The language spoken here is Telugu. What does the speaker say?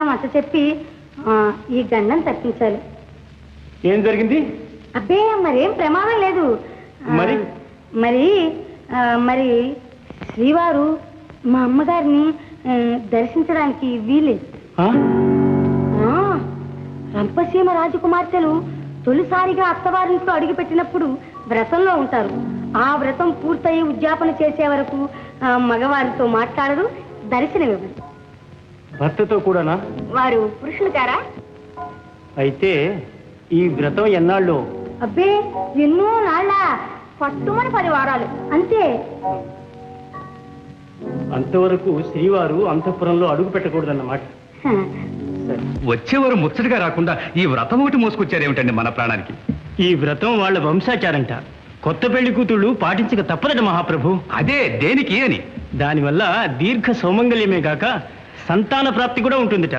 మత చెప్పి ఈ గండం తప్పించాలి. ఏం జరిగింది? అబ్బే మరేం ప్రమాదం లేదు. మరి మరి మరి శ్రీవారు మా అమ్మగారిని దర్శించడానికి వీలేదు. రంపసీమ రాజకుమార్తెలు తొలిసారిగా అత్తవారింట్లో అడుగుపెట్టినప్పుడు వ్రతంలో ఉంటారు. ఆ వ్రతం పూర్తయి ఉద్యాపన చేసే వరకు మగవారితో మాట్లాడరు, దర్శనమివ్వరు. భర్తతో కూడానా? వారు పురుషులు కారా? అయితే ఈ వ్రతం ఎన్నాళ్ళు? అబ్బే ఎన్నో నాళ్ళ, పట్టుమని 10 వారాలు అంతే. అంతవరకు శ్రీవారు అంతఃపురంలో అడుగు పెట్టకూడదన్నమాట. వచ్చేవారు ముచ్చటగా రాకుండా ఈ వ్రతం ఒకటి మోసుకొచ్చారేమిటండి మన ప్రాణానికి? ఈ వ్రతం వాళ్ళ వంశాచారంట. కొత్త పెళ్లి కూతుళ్ళు పాటించక తప్పదట మహాప్రభు. అదే దేనికి అని? దానివల్ల దీర్ఘ సౌమంగళ్యమే కాక సంతాన ప్రాప్తి కూడా ఉంటుందిట.